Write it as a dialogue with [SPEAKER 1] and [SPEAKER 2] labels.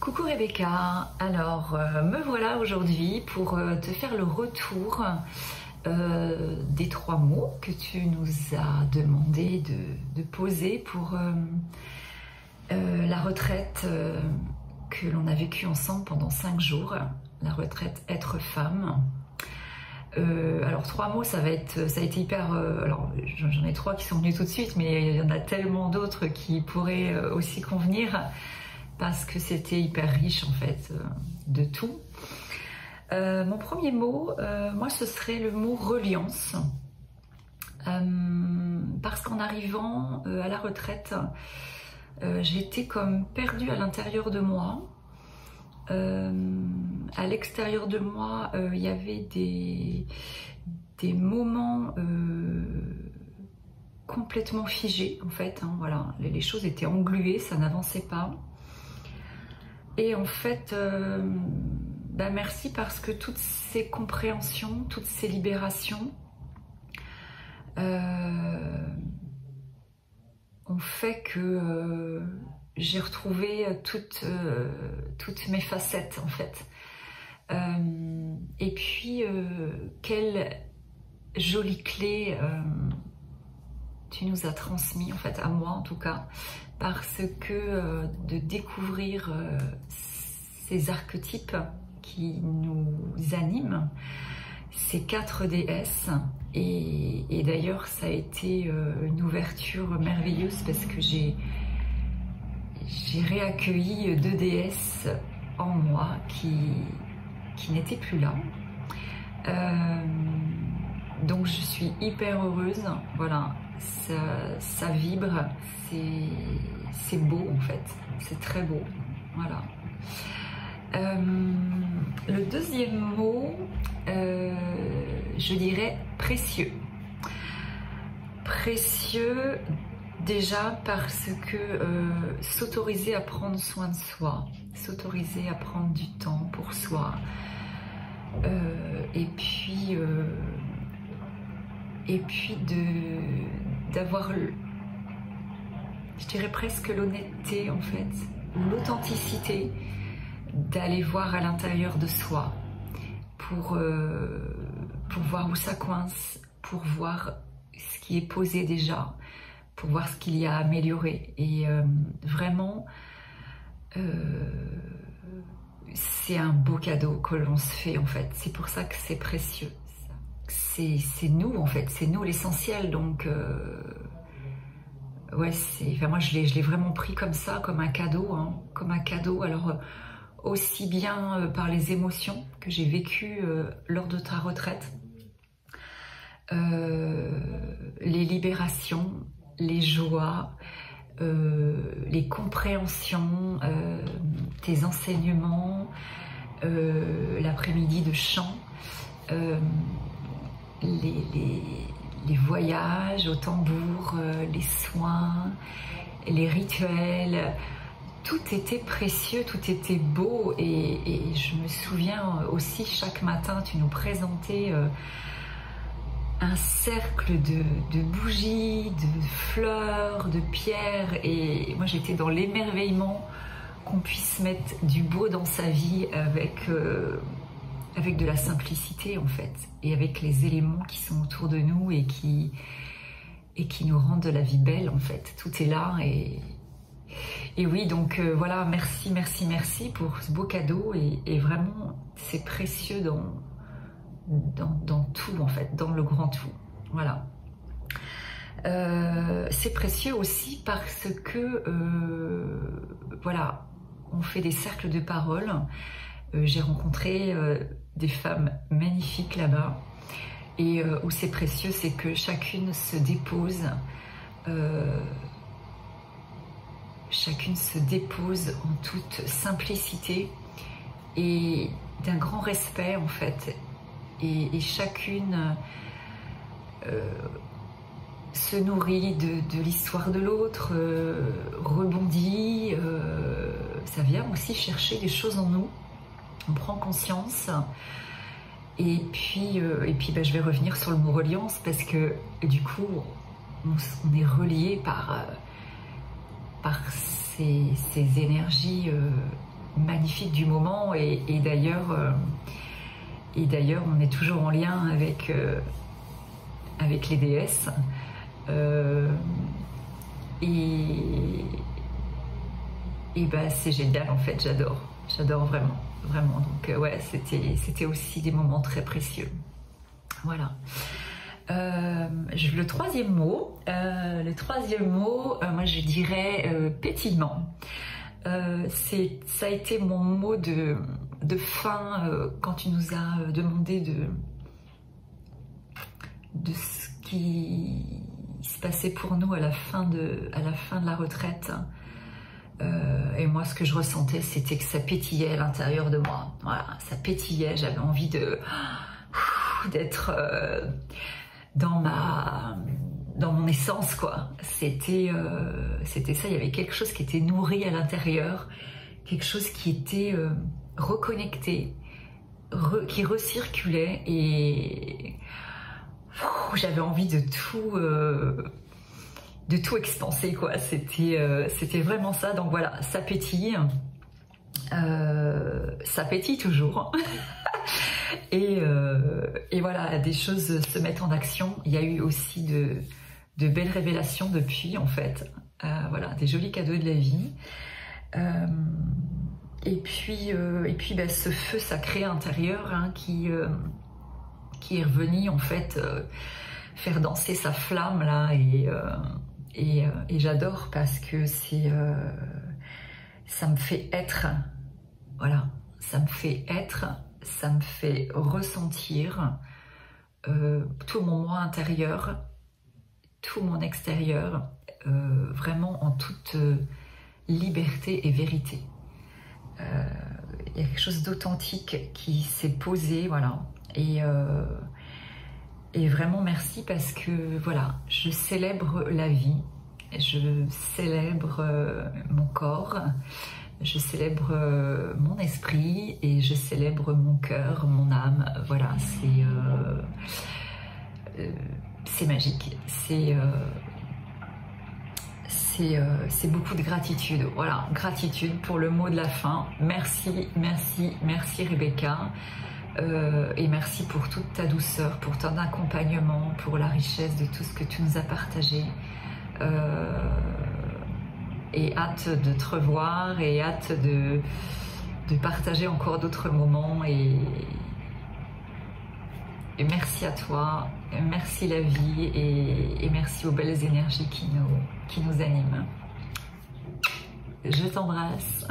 [SPEAKER 1] Coucou Rebecca, alors me voilà aujourd'hui pour te faire le retour des 3 mots que tu nous as demandé de poser pour la retraite que l'on a vécue ensemble pendant 5 jours, la retraite être femme. Alors 3 mots, ça a été hyper. Alors j'en ai 3 qui sont venus tout de suite, mais il y en a tellement d'autres qui pourraient aussi convenir parce que c'était hyper riche en fait de tout. Mon premier mot, moi, ce serait le mot reliance, parce qu'en arrivant à la retraite, j'étais comme perdue à l'intérieur de moi. À l'extérieur de moi, il y avait des moments complètement figés en fait, hein, voilà. Les choses étaient engluées, ça n'avançait pas. Et en fait, merci parce que toutes ces compréhensions, toutes ces libérations ont fait que j'ai retrouvé toutes mes facettes en fait. Et puis, quelle jolie clé tu nous as transmis, en fait, à moi en tout cas, parce que de découvrir ces archétypes qui nous animent, ces 4 déesses, et d'ailleurs ça a été une ouverture merveilleuse parce que j'ai réaccueilli 2 déesses en moi qui n'étaient plus là. Donc je suis hyper heureuse, voilà, ça vibre, c'est beau en fait, c'est très beau, voilà. Le deuxième mot, je dirais précieux. Précieux déjà parce que s'autoriser à prendre soin de soi, s'autoriser à prendre du temps pour soi, et puis d'avoir, je dirais presque l'honnêteté en fait, l'authenticité, d'aller voir à l'intérieur de soi pour voir où ça coince, pour voir ce qui est posé déjà, pour voir ce qu'il y a à améliorer. Et vraiment, c'est un beau cadeau que l'on se fait en fait. C'est pour ça que c'est précieux. C'est nous en fait, c'est nous l'essentiel. Donc ouais, moi je l'ai vraiment pris comme ça, comme un cadeau, hein, comme un cadeau. Alors aussi bien par les émotions que j'ai vécues lors de ta retraite, les libérations, les joies, les compréhensions, tes enseignements, l'après-midi de chant, les voyages au tambour, les soins, les rituels, tout était précieux, tout était beau. Et je me souviens aussi, chaque matin, tu nous présentais un cercle de bougies, de fleurs, de pierres. Et moi, j'étais dans l'émerveillement qu'on puisse mettre du beau dans sa vie avec de la simplicité, en fait, et avec les éléments qui sont autour de nous et qui nous rendent la vie belle, en fait. Tout est là. Et oui, donc voilà, merci pour ce beau cadeau. Et vraiment, c'est précieux dans tout, en fait, dans le grand tout. Voilà. C'est précieux aussi parce que, voilà, on fait des cercles de parole. J'ai rencontré des femmes magnifiques là-bas. Et où c'est précieux, c'est que chacune se dépose. Chacune se dépose en toute simplicité et d'un grand respect en fait. Et chacune se nourrit de l'histoire de l'autre, rebondit, ça vient aussi chercher des choses en nous. On prend conscience. Et puis je vais revenir sur le mot reliance parce que du coup, on est relié par ces énergies magnifiques du moment. Et d'ailleurs, on est toujours en lien avec les déesses. Et ben, c'est génial en fait, j'adore vraiment. Donc ouais, c'était aussi des moments très précieux. Voilà. Le troisième mot, moi je dirais pétillement. Ça a été mon mot de fin quand tu nous as demandé de ce qui se passait pour nous à la fin de la retraite. Et moi, ce que je ressentais, c'était que ça pétillait à l'intérieur de moi. Voilà, ça pétillait. J'avais envie d'être dans mon essence, quoi. C'était ça. Il y avait quelque chose qui était nourri à l'intérieur, quelque chose qui était reconnecté, qui recirculait, et j'avais envie de tout expanser, quoi. C'était vraiment ça. Donc voilà, ça pétille. Ça pétille toujours. Et voilà, des choses se mettent en action. Il y a eu aussi de belles révélations depuis, en fait. Voilà, des jolis cadeaux de la vie. Et puis bah, ce feu sacré intérieur, hein, qui est revenu, en fait, faire danser sa flamme, là. Et j'adore, parce que ça me fait être. Voilà, ça me fait être. Ça me fait ressentir tout mon moi intérieur, tout mon extérieur, vraiment en toute liberté et vérité. Il y a quelque chose d'authentique qui s'est posé, voilà. Et vraiment merci, parce que voilà, je célèbre la vie, je célèbre mon corps, je célèbre mon esprit, et je célèbre mon cœur, mon âme. Voilà, c'est magique. C'est beaucoup de gratitude. Voilà, gratitude pour le mot de la fin. Merci, merci, merci Rebecca. Et merci pour toute ta douceur, pour ton accompagnement, pour la richesse de tout ce que tu nous as partagé. Et hâte de te revoir, et hâte de partager encore d'autres moments. Et merci à toi, merci la vie, et merci aux belles énergies qui nous animent. Je t'embrasse.